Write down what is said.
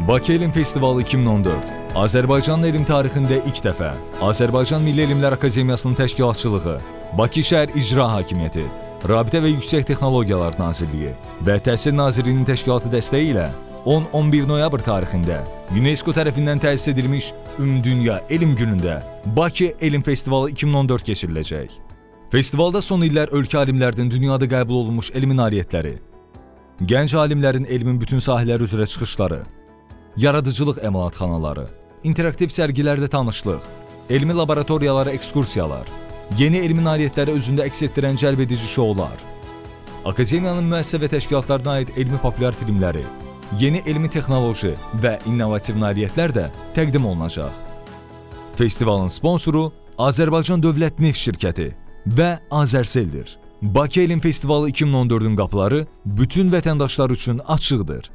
Bakı Elm Festivalı 2014 Azərbaycanın elm tarixində ilk dəfə Azərbaycan Milli Elmlər Akademiyasının təşkilatçılığı, Bakı Şəhər İcra Hakimiyyəti, Rabitə və Yüksək Texnologiyalar Nazirliyi və Təhsil Nazirliyinin təşkilatı dəstəyi ilə 10-11 noyabr tarixində UNESCO tərəfindən təsis edilmiş Ümumdünya Elm Günündə Bakı Elm Festivalı 2014 keçiriləcək. Festivalda son illər ölkə alimlərinin dünyada qəbul olunmuş elmi nailiyyətləri, gənc alimlərin elmin bütün sahələri üzrə çıxışları, yaradıcılıq emalatxanaları, interaktiv sərgilərdə tanışlıq, elmi laboratoriyalara ekskursiyalar, yeni elmi nailiyyətləri özündə əks etdirən cəlb edici şoular, Akademiyanın müəssisə və təşkilatlarına aid elmi populyar filmləri, yeni elmi texnoloji və innovativ nailiyyətlər də təqdim olunacaq. Festivalın sponsoru Azərbaycan Dövlət Neft Şirkəti və Azərseldir. Bakı Elm Festivalı 2014-ün qapıları bütün vətəndaşlar üçün açıqdır.